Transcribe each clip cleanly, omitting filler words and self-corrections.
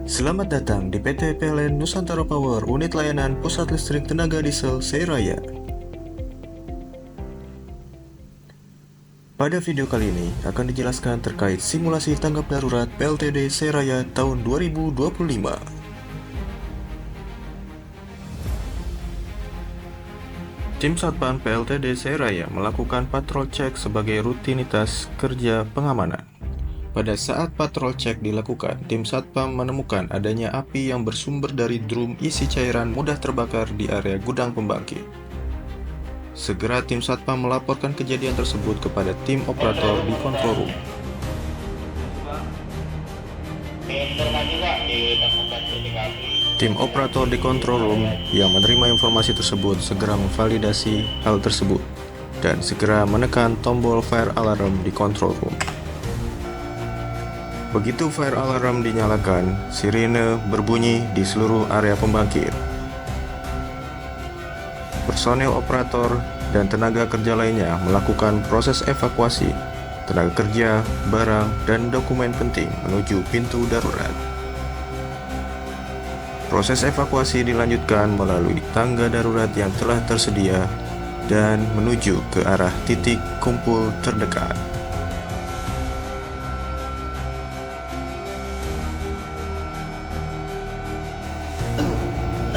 Selamat datang di PT PLN Nusantara Power Unit Layanan Pusat Listrik Tenaga Diesel Seiraya. Pada video kali ini akan dijelaskan terkait simulasi tanggap darurat PLTD Seiraya tahun 2025. Tim Satpam PLTD Seiraya melakukan patrol cek sebagai rutinitas kerja pengamanan. Pada saat patrol cek dilakukan, tim Satpam menemukan adanya api yang bersumber dari drum isi cairan mudah terbakar di area gudang pembangkit. Segera tim Satpam melaporkan kejadian tersebut kepada tim operator di control room. Tim operator di control room yang menerima informasi tersebut segera memvalidasi hal tersebut dan segera menekan tombol fire alarm di control room. Begitu fire alarm dinyalakan, sirine berbunyi di seluruh area pembangkit. Personel operator dan tenaga kerja lainnya melakukan proses evakuasi tenaga kerja, barang, dan dokumen penting menuju pintu darurat. Proses evakuasi dilanjutkan melalui tangga darurat yang telah tersedia dan menuju ke arah titik kumpul terdekat.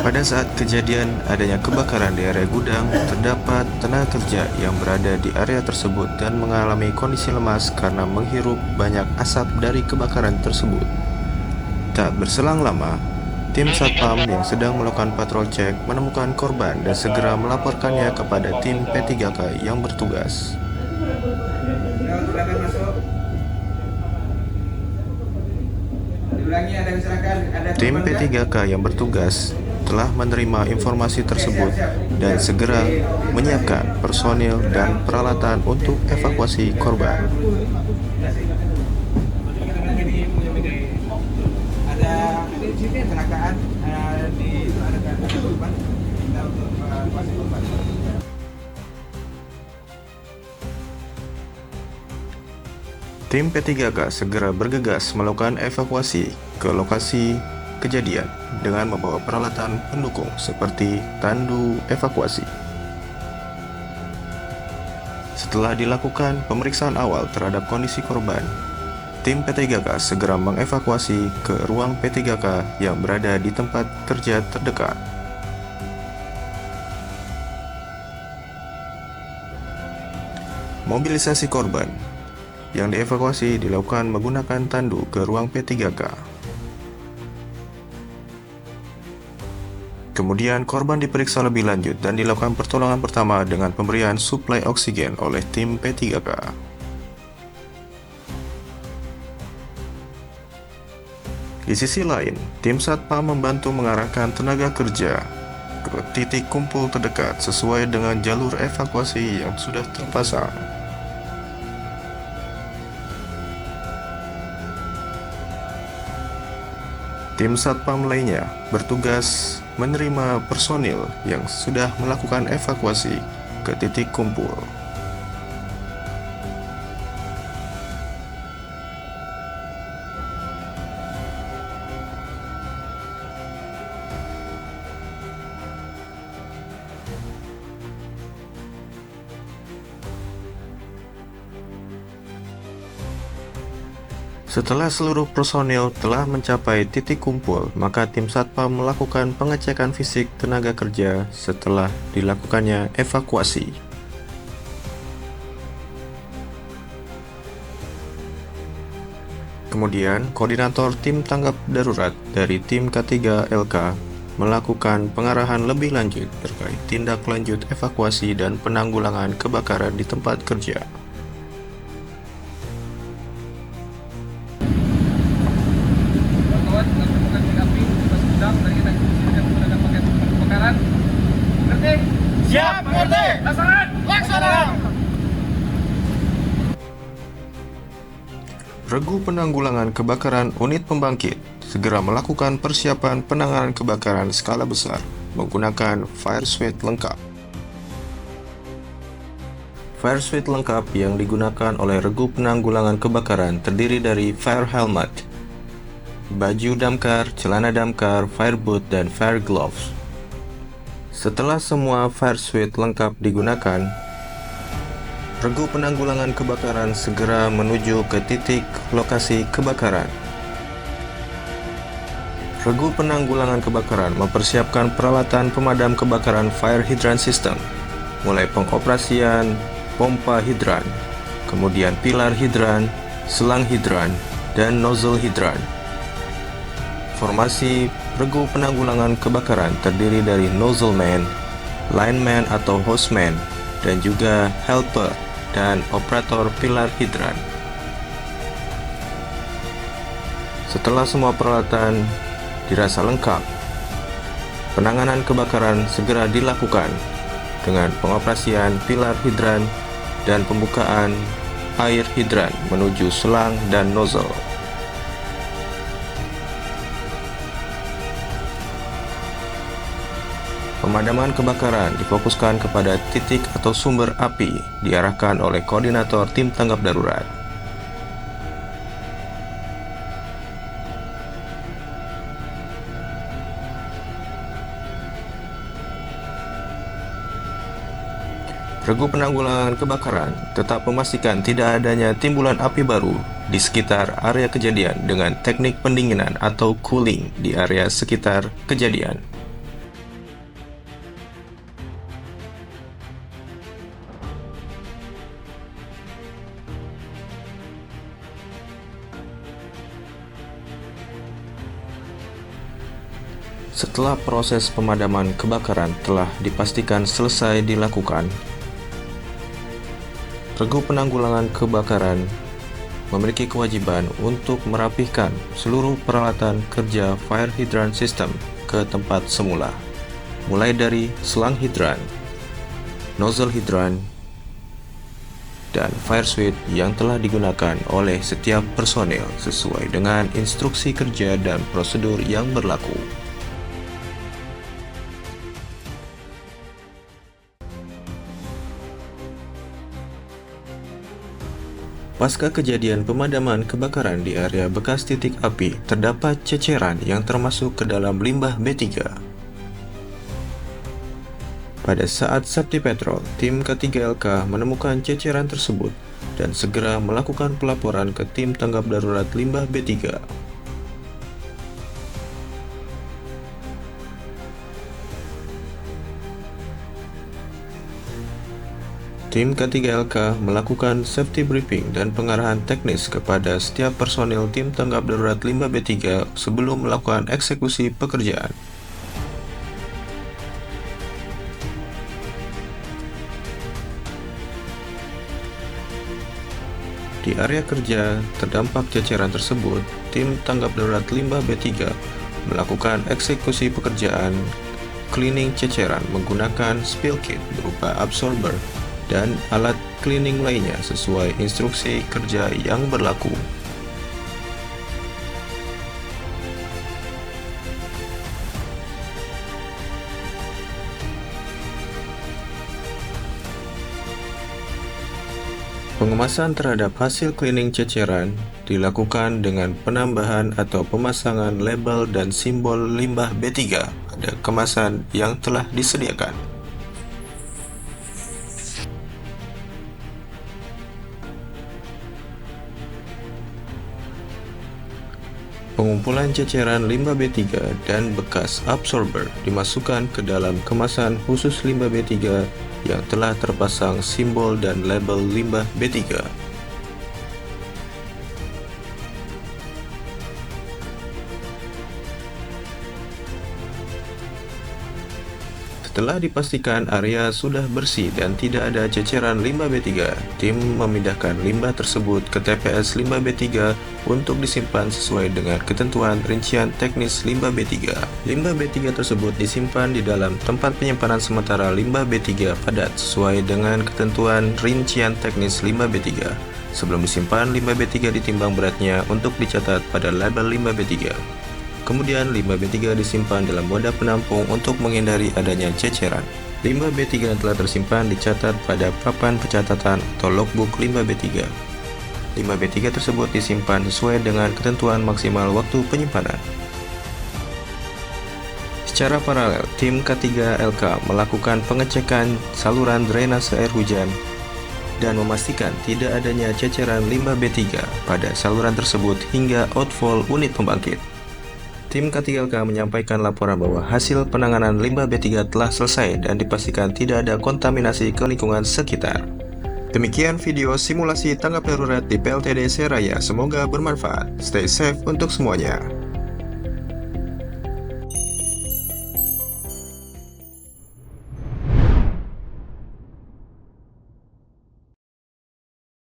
Pada saat kejadian adanya kebakaran di area gudang, terdapat tenaga kerja yang berada di area tersebut dan mengalami kondisi lemas karena menghirup banyak asap dari kebakaran tersebut. Tak berselang lama, tim Satpam yang sedang melakukan patrol cek menemukan korban dan segera melaporkannya kepada tim P3K yang bertugas. Tim P3K yang bertugas telah menerima informasi tersebut dan segera menyiapkan personil dan peralatan untuk evakuasi korban. Tim P3K segera bergegas melakukan evakuasi ke lokasi kejadian dengan membawa peralatan pendukung seperti tandu evakuasi. Setelah dilakukan pemeriksaan awal terhadap kondisi korban, tim P3K segera mengevakuasi ke ruang P3K yang berada di tempat kerja terdekat. Mobilisasi korban yang dievakuasi dilakukan menggunakan tandu ke ruang P3K. Kemudian korban diperiksa lebih lanjut dan dilakukan pertolongan pertama dengan pemberian suplai oksigen oleh tim P3K. Di sisi lain, tim Satpam membantu mengarahkan tenaga kerja ke titik kumpul terdekat sesuai dengan jalur evakuasi yang sudah terpasang. Tim Satpam lainnya bertugas menerima personil yang sudah melakukan evakuasi ke titik kumpul. Setelah seluruh personil telah mencapai titik kumpul, maka tim Satpam melakukan pengecekan fisik tenaga kerja setelah dilakukannya evakuasi. Kemudian, koordinator tim tanggap darurat dari tim K3LK melakukan pengarahan lebih lanjut terkait tindak lanjut evakuasi dan penanggulangan kebakaran di tempat kerja. Siap, mengerti. Laksanakan. Regu Penanggulangan Kebakaran Unit Pembangkit segera melakukan persiapan penanganan kebakaran skala besar menggunakan fire suite lengkap. Fire suite lengkap yang digunakan oleh Regu Penanggulangan Kebakaran terdiri dari fire helmet, baju damkar, celana damkar, fire boot, dan fire gloves. Setelah semua fire suit lengkap digunakan, regu penanggulangan kebakaran segera menuju ke titik lokasi kebakaran. Regu penanggulangan kebakaran mempersiapkan peralatan pemadam kebakaran fire hydrant system, mulai pengoperasian pompa hidran, kemudian pilar hidran, selang hidran, dan nozzle hidran. Formasi regu penanggulangan kebakaran terdiri dari nozzle man, lineman atau hostman, dan juga helper dan operator pilar hidran. Setelah semua peralatan dirasa lengkap, penanganan kebakaran segera dilakukan dengan pengoperasian pilar hidran dan pembukaan air hidran menuju selang dan nozzle. Pemadaman kebakaran difokuskan kepada titik atau sumber api diarahkan oleh koordinator tim tanggap darurat. Regu penanggulangan kebakaran tetap memastikan tidak adanya timbulan api baru di sekitar area kejadian dengan teknik pendinginan atau cooling di area sekitar kejadian. Setelah proses pemadaman kebakaran telah dipastikan selesai dilakukan, regu penanggulangan kebakaran memiliki kewajiban untuk merapihkan seluruh peralatan kerja fire hydrant system ke tempat semula, mulai dari selang hidran, nozzle hidran, dan fire suit yang telah digunakan oleh setiap personel sesuai dengan instruksi kerja dan prosedur yang berlaku. Pasca kejadian pemadaman kebakaran di area bekas titik api, terdapat ceceran yang termasuk ke dalam limbah B3. Pada saat safety patrol, tim K3LK menemukan ceceran tersebut dan segera melakukan pelaporan ke tim tanggap darurat limbah B3. Tim K3LK melakukan safety briefing dan pengarahan teknis kepada setiap personil tim tanggap darurat limbah B3 sebelum melakukan eksekusi pekerjaan. Di area kerja terdampak ceceran tersebut, tim tanggap darurat limbah B3 melakukan eksekusi pekerjaan cleaning ceceran menggunakan spill kit berupa absorber dan alat cleaning lainnya sesuai instruksi kerja yang berlaku. Pengemasan terhadap hasil cleaning ceceran dilakukan dengan penambahan atau pemasangan label dan simbol limbah B3 pada kemasan yang telah disediakan. Pengumpulan ceceran limbah B3 dan bekas absorber dimasukkan ke dalam kemasan khusus limbah B3 yang telah terpasang simbol dan label limbah B3. Setelah dipastikan area sudah bersih dan tidak ada ceceran limbah B3, tim memindahkan limbah tersebut ke TPS limbah B3 untuk disimpan sesuai dengan ketentuan rincian teknis limbah B3. Limbah B3 tersebut disimpan di dalam tempat penyimpanan sementara limbah B3 padat sesuai dengan ketentuan rincian teknis limbah B3. Sebelum disimpan, limbah B3 ditimbang beratnya untuk dicatat pada label limbah B3. Kemudian limbah B3 disimpan dalam wadah penampung untuk menghindari adanya ceceran. Limbah B3 yang telah tersimpan dicatat pada papan pencatatan atau logbook limbah B3. Limbah B3 tersebut disimpan sesuai dengan ketentuan maksimal waktu penyimpanan. Secara paralel, tim K3LK melakukan pengecekan saluran drainase air hujan dan memastikan tidak adanya ceceran limbah B3 pada saluran tersebut hingga outfall unit pembangkit. Tim K3LK menyampaikan laporan bahwa hasil penanganan limbah B3 telah selesai dan dipastikan tidak ada kontaminasi ke lingkungan sekitar. Demikian video simulasi tanggap darurat di PLTD Seraya, semoga bermanfaat. Stay safe untuk semuanya.